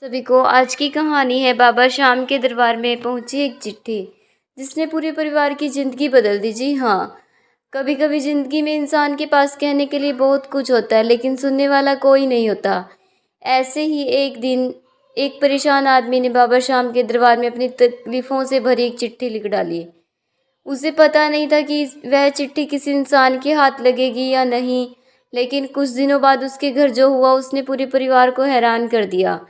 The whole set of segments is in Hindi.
सभी को आज की कहानी है बाबा श्याम के दरबार में पहुंची एक चिट्ठी जिसने पूरे परिवार की ज़िंदगी बदल दी। जी हाँ, कभी कभी ज़िंदगी में इंसान के पास कहने के लिए बहुत कुछ होता है लेकिन सुनने वाला कोई नहीं होता। ऐसे ही एक दिन एक परेशान आदमी ने बाबा श्याम के दरबार में अपनी तकलीफ़ों से भरी एक चिट्ठी लिख डाली। उसे पता नहीं था कि वह चिट्ठी किसी इंसान के हाथ लगेगी या नहीं, लेकिन कुछ दिनों बाद उसके घर जो हुआ उसने पूरे परिवार को हैरान कर दिया।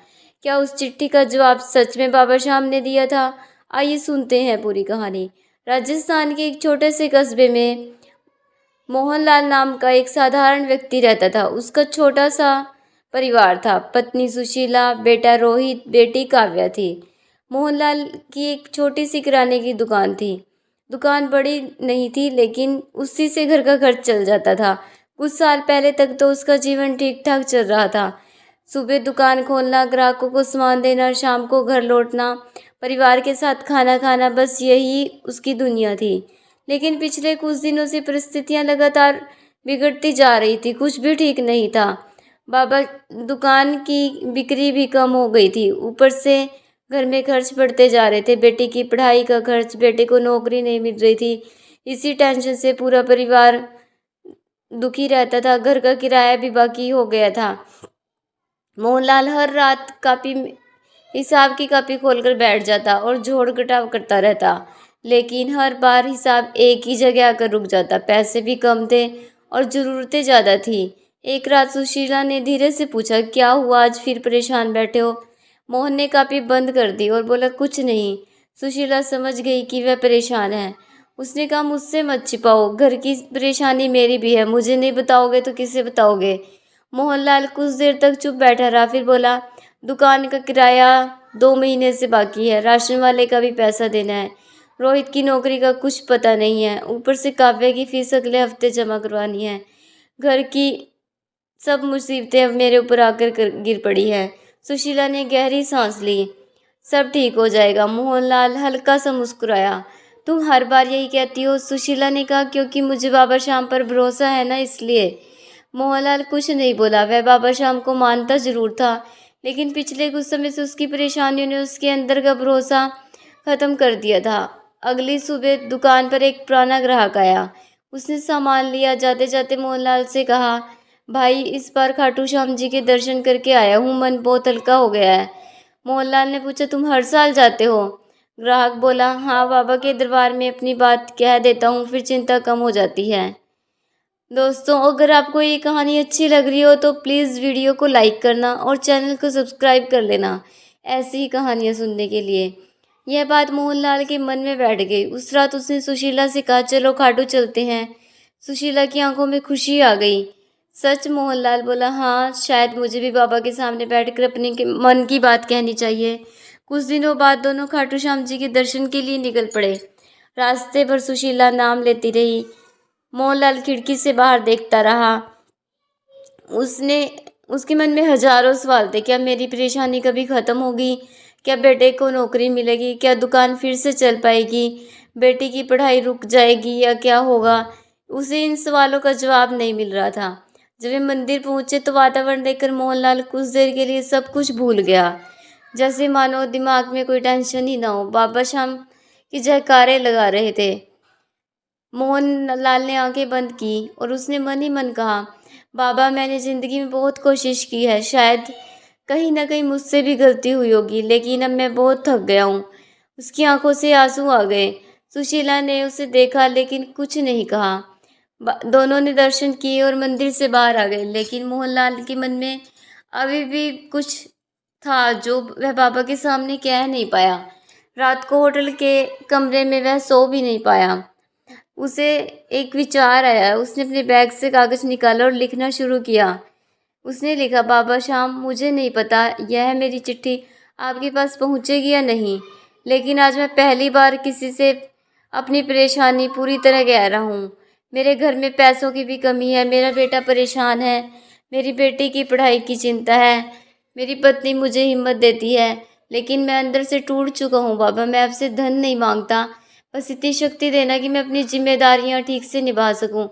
क्या उस चिट्ठी का जवाब सच में बाबा श्याम ने दिया था? आइए सुनते हैं पूरी कहानी। राजस्थान के एक छोटे से कस्बे में मोहनलाल नाम का एक साधारण व्यक्ति रहता था। उसका छोटा सा परिवार था। पत्नी सुशीला, बेटा रोहित, बेटी काव्या थी। मोहनलाल की एक छोटी सी किराने की दुकान थी। दुकान बड़ी नहीं थी लेकिन उसी से घर का खर्च चल जाता था। कुछ साल पहले तक तो उसका जीवन ठीक ठाक चल रहा था। सुबह दुकान खोलना, ग्राहकों को सामान देना, शाम को घर लौटना, परिवार के साथ खाना खाना, बस यही उसकी दुनिया थी। लेकिन पिछले कुछ दिनों से परिस्थितियां लगातार बिगड़ती जा रही थी। कुछ भी ठीक नहीं था। बाबा दुकान की बिक्री भी कम हो गई थी। ऊपर से घर में खर्च बढ़ते जा रहे थे। बेटी की पढ़ाई का खर्च, बेटे को नौकरी नहीं मिल रही थी। इसी टेंशन से पूरा परिवार दुखी रहता था। घर का किराया भी बाकी हो गया था। मोहनलाल हर रात हिसाब की कॉपी खोलकर बैठ जाता और जोड़ घटाव करता रहता, लेकिन हर बार हिसाब एक ही जगह आकर रुक जाता। पैसे भी कम थे और ज़रूरतें ज़्यादा थी। एक रात सुशीला ने धीरे से पूछा, क्या हुआ, आज फिर परेशान बैठे हो? मोहन ने कॉपी बंद कर दी और बोला, कुछ नहीं। सुशीला समझ गई कि वह परेशान है। उसने कहा, मुझसे मत छिपाओ, घर की परेशानी मेरी भी है, मुझे नहीं बताओगे तो किसे बताओगे? मोहनलाल कुछ देर तक चुप बैठा रहा, फिर बोला, दुकान का किराया 2 महीने से बाकी है, राशन वाले का भी पैसा देना है, रोहित की नौकरी का कुछ पता नहीं है, ऊपर से काव्या की फीस अगले हफ्ते जमा करवानी है। घर की सब मुसीबतें अब मेरे ऊपर आकर गिर पड़ी है। सुशीला ने गहरी सांस ली। सब ठीक हो जाएगा। मोहनलाल हल्का सा मुस्कुराया। तुम हर बार यही कहती हो, सुशीला ने कहा। क्योंकि मुझे बाबा श्याम पर भरोसा है ना, इसलिए। मोहनलाल कुछ नहीं बोला। वह बाबा श्याम को मानता जरूर था, लेकिन पिछले कुछ समय से उसकी परेशानियों ने उसके अंदर का भरोसा खत्म कर दिया था। अगली सुबह दुकान पर एक पुराना ग्राहक आया। उसने सामान लिया। जाते जाते मोहनलाल से कहा, भाई, इस बार खाटू श्याम जी के दर्शन करके आया हूँ, मन बहुत हल्का हो गया है। मोहनलाल ने पूछा, तुम हर साल जाते हो? ग्राहक बोला, हाँ, बाबा के दरबार में अपनी बात कह देता हूँ, फिर चिंता कम हो जाती है। दोस्तों, अगर आपको ये कहानी अच्छी लग रही हो तो प्लीज़ वीडियो को लाइक करना और चैनल को सब्सक्राइब कर लेना ऐसी ही कहानियाँ सुनने के लिए। यह बात मोहनलाल के मन में बैठ गई। उस रात उसने सुशीला से कहा, चलो खाटू चलते हैं। सुशीला की आंखों में खुशी आ गई। सच? मोहनलाल बोला, हाँ, शायद मुझे भी बाबा के सामने बैठकर अपने मन की बात कहनी चाहिए। कुछ दिनों बाद दोनों खाटू श्याम जी के दर्शन के लिए निकल पड़े। रास्ते भर सुशीला नाम लेती रही। मोहनलाल खिड़की से बाहर देखता रहा। उसने उसके मन में हजारों सवाल थे। क्या मेरी परेशानी कभी ख़त्म होगी? क्या बेटे को नौकरी मिलेगी? क्या दुकान फिर से चल पाएगी? बेटी की पढ़ाई रुक जाएगी या क्या होगा? उसे इन सवालों का जवाब नहीं मिल रहा था। जब वे मंदिर पहुंचे तो वातावरण देखकर मोहनलाल कुछ देर के लिए सब कुछ भूल गया, जैसे मानो दिमाग में कोई टेंशन ही ना हो। बाबा श्याम की जयकारे लगा रहे थे। मोहनलाल ने आंखें बंद की और उसने मन ही मन कहा, बाबा, मैंने ज़िंदगी में बहुत कोशिश की है, शायद कहीं ना कहीं मुझसे भी गलती हुई होगी, लेकिन अब मैं बहुत थक गया हूँ। उसकी आंखों से आंसू आ गए। सुशीला ने उसे देखा लेकिन कुछ नहीं कहा। दोनों ने दर्शन किए और मंदिर से बाहर आ गए, लेकिन मोहनलाल के मन में अभी भी कुछ था जो वह बाबा के सामने कह नहीं पाया। रात को होटल के कमरे में वह सो भी नहीं पाया। उसे एक विचार आया। उसने अपने बैग से कागज़ निकाला और लिखना शुरू किया। उसने लिखा, बाबा श्याम, मुझे नहीं पता यह मेरी चिट्ठी आपके पास पहुंचेगी या नहीं, लेकिन आज मैं पहली बार किसी से अपनी परेशानी पूरी तरह कह रहा हूँ। मेरे घर में पैसों की भी कमी है, मेरा बेटा परेशान है, मेरी बेटी की पढ़ाई की चिंता है, मेरी पत्नी मुझे हिम्मत देती है, लेकिन मैं अंदर से टूट चुका हूँ। बाबा, मैं आपसे धन नहीं मांगता, बस इतनी शक्ति देना कि मैं अपनी जिम्मेदारियां ठीक से निभा सकूं।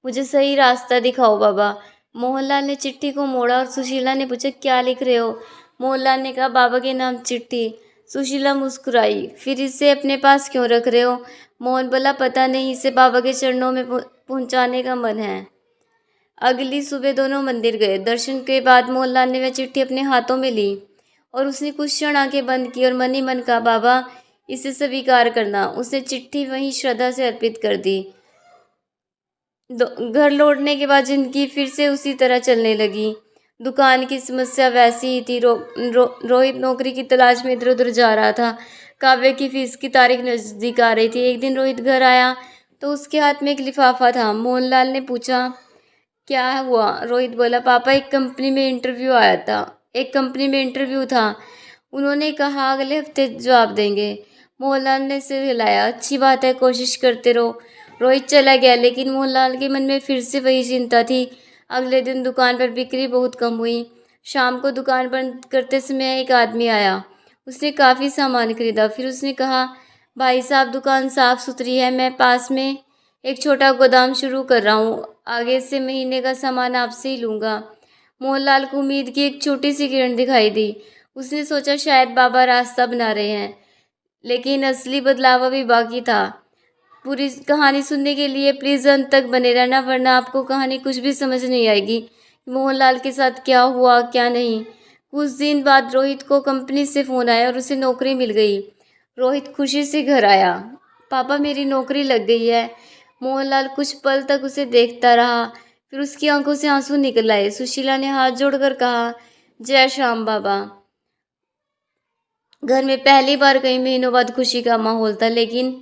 मुझे सही रास्ता दिखाओ बाबा। मोहनलाल ने चिट्ठी को मोड़ा और सुशीला ने पूछा, क्या लिख रहे हो? मोहनलाल ने कहा, बाबा के नाम चिट्ठी। सुशीला मुस्कुराई, फिर इसे अपने पास क्यों रख रहे हो? मोहन बोला, पता नहीं, इसे बाबा के चरणों में पहुंचाने का मन है। अगली सुबह दोनों मंदिर गए। दर्शन के बाद मोहनलाल ने वह चिट्ठी अपने हाथों में ली और उसने कुछ क्षण आंखें बंद की और मन ही मन कहा, बाबा इसे स्वीकार करना। उसने चिट्ठी वहीं श्रद्धा से अर्पित कर दी। घर लौटने के बाद जिंदगी फिर से उसी तरह चलने लगी। दुकान की समस्या वैसी ही थी। रोहित नौकरी की तलाश में इधर उधर जा रहा था। काव्य की फीस की तारीख नज़दीक आ रही थी। एक दिन रोहित घर आया तो उसके हाथ में एक लिफाफा था। मोहनलाल ने पूछा, क्या हुआ? रोहित बोला, पापा एक कंपनी में इंटरव्यू था। उन्होंने कहा अगले हफ्ते जवाब देंगे। मोहनलाल ने सिर हिलाया। अच्छी बात है, कोशिश करते रहो। रोहित चला गया, लेकिन मोहनलाल के मन में फिर से वही चिंता थी। अगले दिन दुकान पर बिक्री बहुत कम हुई। शाम को दुकान बंद करते समय एक आदमी आया। उसने काफ़ी सामान खरीदा। फिर उसने कहा, भाई साहब दुकान साफ़ सुथरी है, मैं पास में एक छोटा गोदाम शुरू कर रहा हूँ, आगे से महीने का सामान आपसे ही लूँगा। मोहनलाल को उम्मीद की एक छोटी सी किरण दिखाई दी। उसने सोचा शायद बाबा रास्ता बना रहे हैं, लेकिन असली बदलाव अभी बाकी था। पूरी कहानी सुनने के लिए प्लीज़ अंत तक बने रहना, वरना आपको कहानी कुछ भी समझ नहीं आएगी। मोहनलाल के साथ क्या हुआ क्या नहीं। कुछ दिन बाद रोहित को कंपनी से फ़ोन आया और उसे नौकरी मिल गई। रोहित खुशी से घर आया। पापा मेरी नौकरी लग गई है। मोहनलाल कुछ पल तक उसे देखता रहा, फिर उसकी आंखों से आंसू निकल आए। सुशीला ने हाथ जोड़कर कहा, जय श्याम बाबा। घर में पहली बार कई महीनों बाद खुशी का माहौल था, लेकिन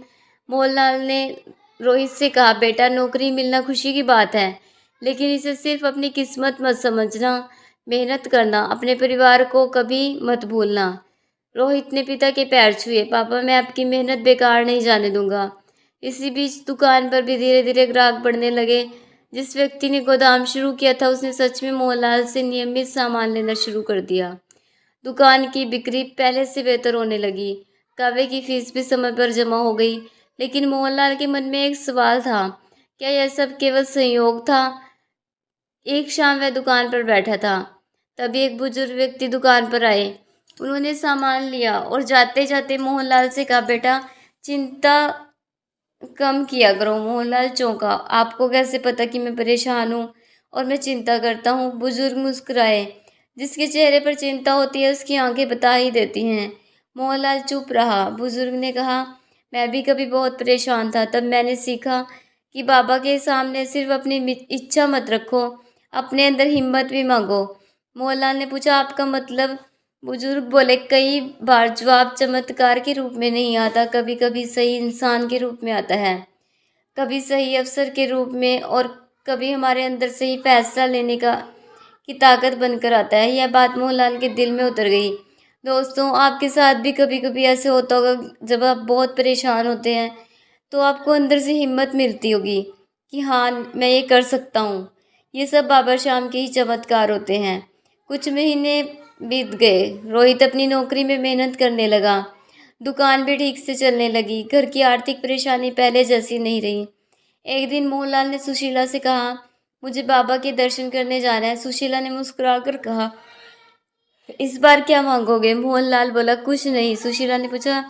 मोहनलाल ने रोहित से कहा, बेटा नौकरी मिलना खुशी की बात है, लेकिन इसे सिर्फ अपनी किस्मत मत समझना, मेहनत करना, अपने परिवार को कभी मत भूलना। रोहित ने पिता के पैर छुए। पापा मैं आपकी मेहनत बेकार नहीं जाने दूंगा। इसी बीच दुकान पर भी धीरे धीरे ग्राहक बढ़ने लगे। जिस व्यक्ति ने गोदाम शुरू किया था उसने सच में मोहनलाल से नियमित सामान लेना शुरू कर दिया। दुकान की बिक्री पहले से बेहतर होने लगी। काव्य की फीस भी समय पर जमा हो गई, लेकिन मोहनलाल के मन में एक सवाल था, क्या यह सब केवल संयोग था? एक शाम वह दुकान पर बैठा था, तभी एक बुजुर्ग व्यक्ति दुकान पर आए। उन्होंने सामान लिया और जाते जाते मोहनलाल से कहा, बेटा चिंता कम किया करो। मोहनलाल चौंका। आपको कैसे पता कि मैं परेशान हूँ और मैं चिंता करता हूँ? बुजुर्ग मुस्कुराए। जिसके चेहरे पर चिंता होती है उसकी आंखें बता ही देती हैं। मोहनलाल चुप रहा। बुजुर्ग ने कहा, मैं भी कभी बहुत परेशान था, तब मैंने सीखा कि बाबा के सामने सिर्फ अपनी इच्छा मत रखो, अपने अंदर हिम्मत भी मांगो। मोहनलाल ने पूछा, आपका मतलब? बुजुर्ग बोले, कई बार जवाब चमत्कार के रूप में नहीं आता, कभी कभी सही इंसान के रूप में आता है, कभी सही अवसर के रूप में, और कभी हमारे अंदर से ही फैसला लेने की ताकत बनकर आता है। यह बात मोहनलाल के दिल में उतर गई। दोस्तों, आपके साथ भी कभी कभी ऐसे होता होगा, जब आप बहुत परेशान होते हैं तो आपको अंदर से हिम्मत मिलती होगी कि हाँ मैं ये कर सकता हूँ। ये सब बाबा श्याम के ही चमत्कार होते हैं। कुछ महीने बीत गए। रोहित अपनी नौकरी में मेहनत करने लगा। दुकान भी ठीक से चलने लगी। घर की आर्थिक परेशानी पहले जैसी नहीं रही। एक दिन मोहनलाल ने सुशीला से कहा, मुझे बाबा के दर्शन करने जाना है। सुशीला ने मुस्कुराकर कहा, इस बार क्या मांगोगे? मोहनलाल बोला, कुछ नहीं। सुशीला ने पूछा,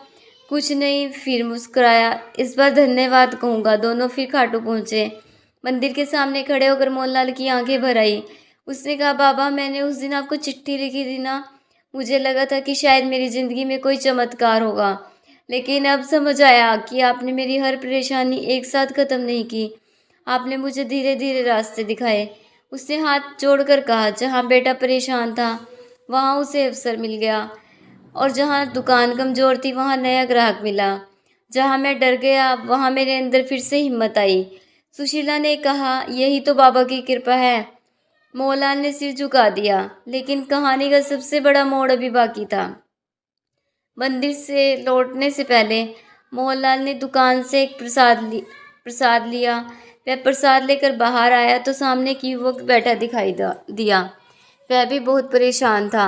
कुछ नहीं? फिर मुस्कुराया, इस बार धन्यवाद कहूँगा। दोनों फिर खाटू पहुँचे। मंदिर के सामने खड़े होकर मोहनलाल की आंखें भर आई। उसने कहा, बाबा मैंने उस दिन आपको चिट्ठी लिखी थी ना, मुझे लगा था कि शायद मेरी ज़िंदगी में कोई चमत्कार होगा, लेकिन अब समझ आया कि आपने मेरी हर परेशानी एक साथ ख़त्म नहीं की, आपने मुझे धीरे धीरे रास्ते दिखाए। उसने हाथ जोड़कर कहा, जहाँ बेटा परेशान था वहाँ उसे अवसर मिल गया, और जहाँ दुकान कमज़ोर थी वहाँ नया ग्राहक मिला। जहाँ मैं डर गया वहाँ मेरे अंदर फिर से हिम्मत आई। सुशीला ने कहा, यही तो बाबा की कृपा है। मोहनलाल ने सिर झुका दिया। लेकिन कहानी का सबसे बड़ा मोड़ अभी बाकी था। मंदिर से लौटने से पहले मोहनलाल ने दुकान से एक प्रसाद लिया। वह प्रसाद लेकर बाहर आया तो सामने एक युवक बैठा दिखाई दिया। वह भी बहुत परेशान था।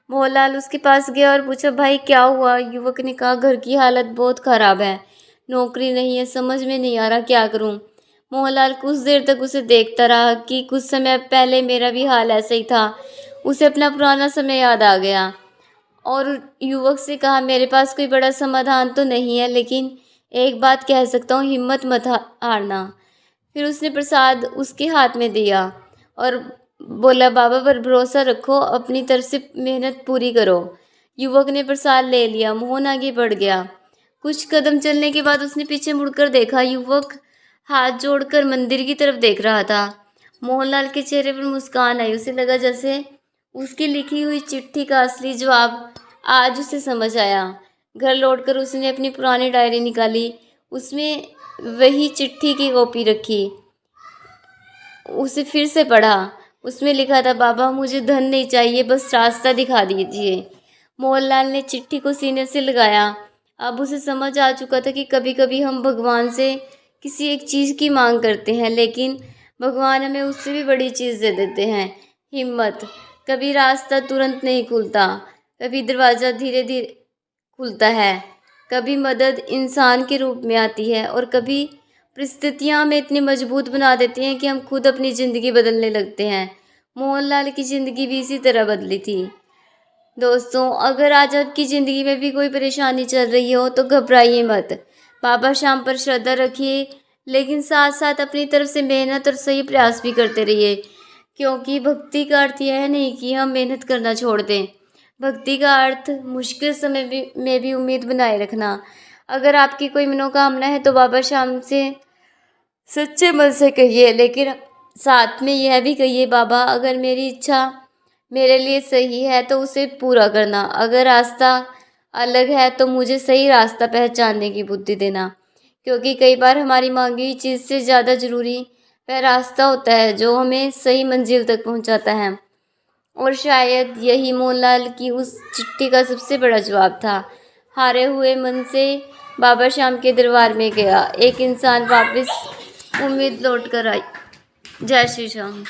मोहनलाल उसके पास गया और पूछा, भाई क्या हुआ? युवक ने कहा, घर की हालत बहुत ख़राब है, नौकरी नहीं है, समझ में नहीं आ रहा क्या करूं। मोहनलाल कुछ देर तक उसे देखता रहा कि कुछ समय पहले मेरा भी हाल ऐसा ही था। उसे अपना पुराना समय याद आ गया और युवक से कहा, मेरे पास कोई बड़ा समाधान तो नहीं है, लेकिन एक बात कह सकता हूँ, हिम्मत मत हारना। फिर उसने प्रसाद उसके हाथ में दिया और बोला, बाबा पर भरोसा रखो, अपनी तरफ से मेहनत पूरी करो। युवक ने प्रसाद ले लिया। मोहन आगे बढ़ गया। कुछ कदम चलने के बाद उसने पीछे मुड़कर देखा। युवक हाथ जोड़कर मंदिर की तरफ देख रहा था। मोहनलाल के चेहरे पर मुस्कान आई। उसे लगा जैसे उसकी लिखी हुई चिट्ठी का असली जवाब आज उसे समझ आया। घर लौटकर उसने अपनी पुरानी डायरी निकाली। उसमें वही चिट्ठी की कॉपी रखी। उसे फिर से पढ़ा। उसमें लिखा था, बाबा मुझे धन नहीं चाहिए, बस रास्ता दिखा दीजिए। मोहनलाल ने चिट्ठी को सीने से लगाया। अब उसे समझ आ चुका था कि कभी कभी हम भगवान से किसी एक चीज़ की मांग करते हैं, लेकिन भगवान हमें उससे भी बड़ी चीज़ दे देते हैं, हिम्मत। कभी रास्ता तुरंत नहीं खुलता, कभी दरवाज़ा धीरे धीरे खुलता है, कभी मदद इंसान के रूप में आती है और कभी परिस्थितियाँ हमें इतनी मजबूत बना देती हैं कि हम खुद अपनी ज़िंदगी बदलने लगते हैं। मोहनलाल की ज़िंदगी भी इसी तरह बदली थी। दोस्तों, अगर आज आपकी ज़िंदगी में भी कोई परेशानी चल रही हो तो घबराइए मत। बाबा श्याम पर श्रद्धा रखिए, लेकिन साथ साथ अपनी तरफ से मेहनत और सही प्रयास भी करते रहिए, क्योंकि भक्ति का अर्थ यह नहीं कि हम मेहनत करना छोड़ दें। भक्ति का अर्थ मुश्किल समय में भी उम्मीद बनाए रखना। अगर आपकी कोई मनोकामना है तो बाबा श्याम से सच्चे मन से कहिए, लेकिन साथ में यह भी कहिए, बाबा अगर मेरी इच्छा मेरे लिए सही है तो उसे पूरा करना। अगर रास्ता अलग है तो मुझे सही रास्ता पहचानने की बुद्धि देना, क्योंकि कई बार हमारी मांगी हुई चीज़ से ज़्यादा ज़रूरी वह रास्ता होता है जो हमें सही मंजिल तक पहुंचाता है। और शायद यही मोहनलाल की उस चिट्ठी का सबसे बड़ा जवाब था। हारे हुए मन से बाबा श्याम के दरबार में गया एक इंसान वापस उम्मीद लौट कर आई। जय श्री श्याम।